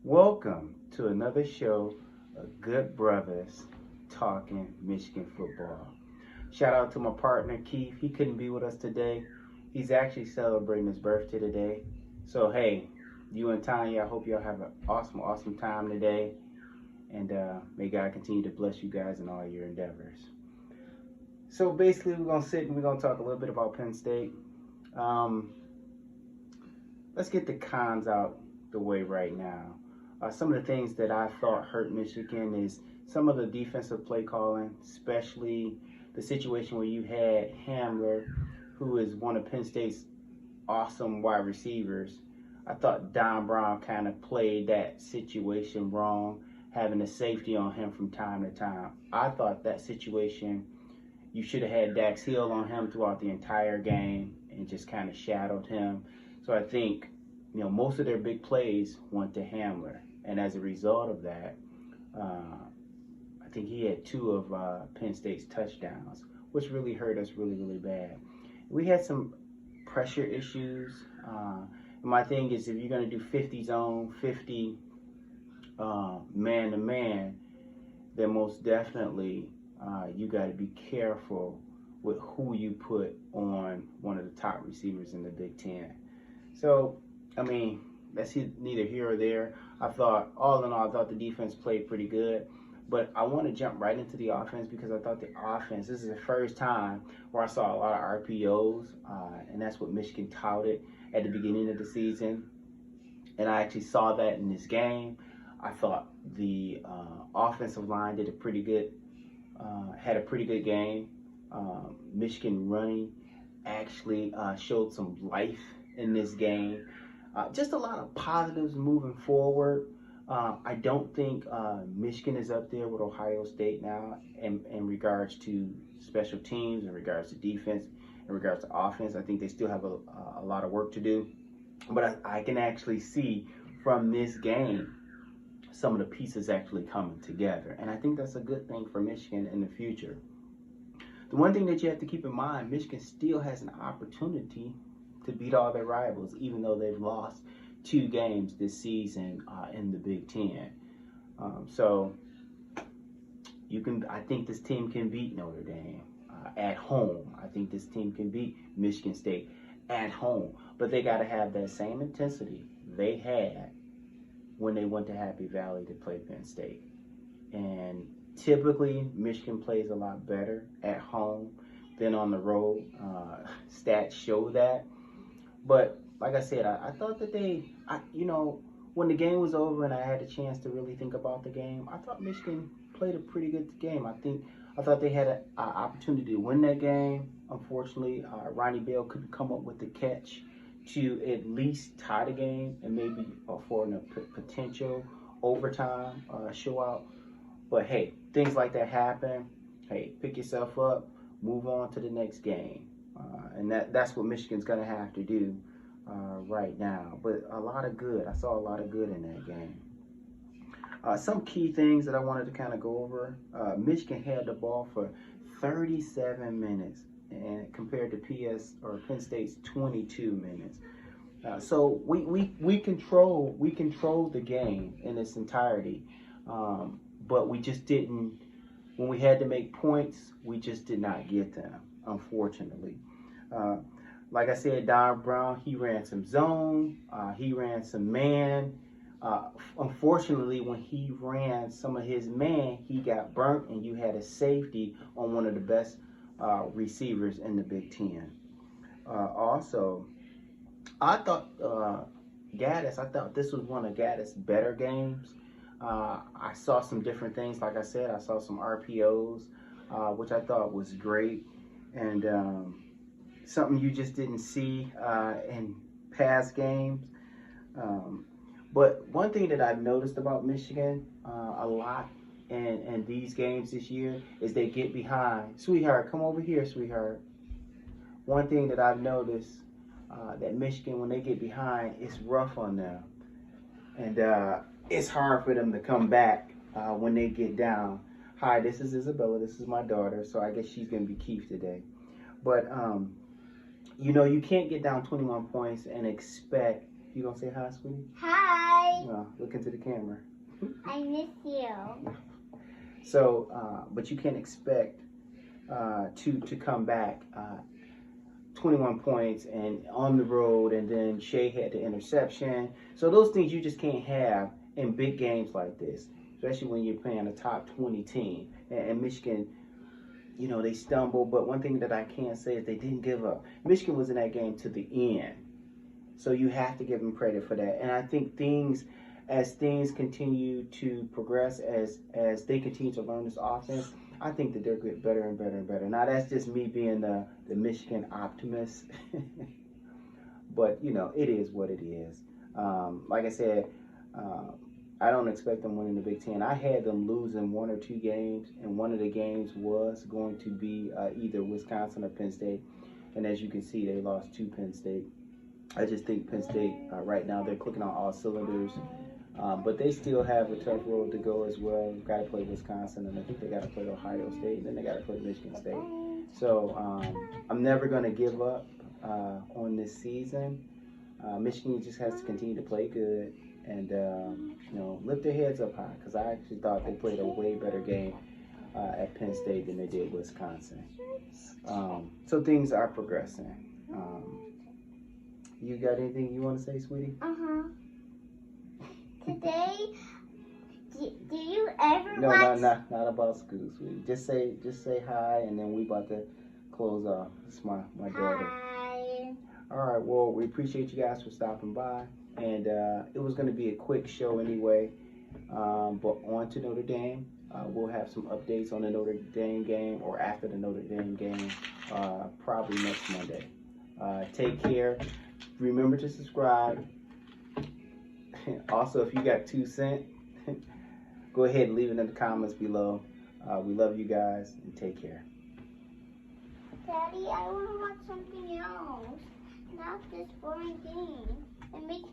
Welcome to another show of Good Brothers Talking Michigan Football. Shout out to my partner Keith. He couldn't be with us today. He's actually celebrating his birthday today. So, hey, you and Tanya, I hope y'all have an awesome time today. And may God continue to bless you guys in all your endeavors. So, basically, we're going to sit and we're going to talk a little bit about Penn State. Um, let's get the cons out the way right now. Some of the things that I thought hurt Michigan is some of the defensive play calling, especially the situation where you had Hamler, who is one of Penn State's awesome wide receivers. I thought Don Brown kind of played that situation wrong, having a safety on him from time to time. I thought that situation, you should have had Dax Hill on him throughout the entire game and just kind of shadowed him. So I think, most of their big plays went to Hamler. And as a result of that, I think he had two of Penn State's touchdowns, which really hurt us really bad. We had some pressure issues. My thing is, if you're going to do 50 zone, 50 man-to-man, then most definitely you got to be careful with who you put on one of the top receivers in the Big Ten. So, that's neither here or there. All in all, I thought the defense played pretty good. But I want to jump right into the offense because I thought the offense, this is the first time where I saw a lot of RPOs, and that's what Michigan touted at the beginning of the season. And I actually saw that in this game. I thought the offensive line did had a pretty good game. Michigan running actually showed some life in this game. Just a lot of positives moving forward. I don't think Michigan is up there with Ohio State now in regards to special teams, in regards to defense, in regards to offense. I think they still have a lot of work to do. But I can actually see from this game some of the pieces actually coming together. And I think that's a good thing for Michigan in the future. The one thing that you have to keep in mind, Michigan still has an opportunity to beat all their rivals, even though they've lost 2 games this season in the Big Ten. So I think this team can beat Notre Dame at home. I think this team can beat Michigan State at home. But they got to have that same intensity they had when they went to Happy Valley to play Penn State. And typically, Michigan plays a lot better at home than on the road. Stats show that. But like I said, I thought that when the game was over and I had a chance to really think about the game, I thought Michigan played a pretty good game. I thought they had an opportunity to win that game. Unfortunately, Ronnie Bell couldn't come up with the catch to at least tie the game and maybe for a potential overtime showout. But hey, things like that happen. Hey, pick yourself up, move on to the next game. And that's what Michigan's going to have to do right now. But I saw a lot of good in that game. Some key things that I wanted to kind of go over. Michigan had the ball for 37 minutes and compared to Penn State's 22 minutes. So we controlled the game in its entirety. But we just didn't, when we had to make points, we just did not get them, unfortunately. Like I said, Don Brown, he ran some zone, he ran some man. Unfortunately, when he ran some of his man, he got burnt, and you had a safety on one of the best receivers in the Big Ten. Also, I thought this was one of Gaddis' better games. I saw some different things. Like I said, I saw some RPOs, which I thought was great. And something you just didn't see in past games. But one thing that I've noticed about Michigan a lot in these games this year is they get behind. Sweetheart, come over here, sweetheart. One thing that I've noticed that Michigan, when they get behind, it's rough on them. And it's hard for them to come back when they get down. Hi, this is Isabella. This is my daughter. So I guess she's going to be Keith today. But, you can't get down 21 points and expect, You gonna say hi, sweetie? Hi. Look into the camera. I miss you. So, but you can't expect to come back 21 points and on the road, and then Shea had the interception. So those things you just can't have in big games like this, especially when you're playing a top 20 team. And Michigan, you know, they stumbled, but one thing that I can say is they didn't give up. Michigan was in that game to the end. So you have to give them credit for that. And I think as things continue to progress, as they continue to learn this offense, I think that they're getting better and better and better. Now, that's just me being the Michigan optimist. But, you know, it is what it is. Like I said, I don't expect them winning the Big Ten. I had them losing 1 or 2 games, and one of the games was going to be either Wisconsin or Penn State. And as you can see, they lost to Penn State. I just think Penn State, right now, they're clicking on all cylinders. But they still have a tough road to go as well. They've got to play Wisconsin, and I think they got to play Ohio State, and then they got to play Michigan State. So I'm never going to give up on this season. Michigan just has to continue to play good and you know, lift their heads up high, because I actually thought they played a way better game at Penn State than they did Wisconsin. So things are progressing. You got anything you want to say, sweetie? Today, do you ever No, watch? not about school, sweetie. Just say hi, and then we about to close off. It's my daughter. Hi. All right. Well, we appreciate you guys for stopping by, and it was going to be a quick show anyway. But on to Notre Dame. We'll have some updates on the Notre Dame game, or after the Notre Dame game, probably next Monday. Take care. Remember to subscribe. Also, if you got 2 cents, go ahead and leave it in the comments below. We love you guys, and take care. Daddy, I want to watch something else. Not this boring game. It makes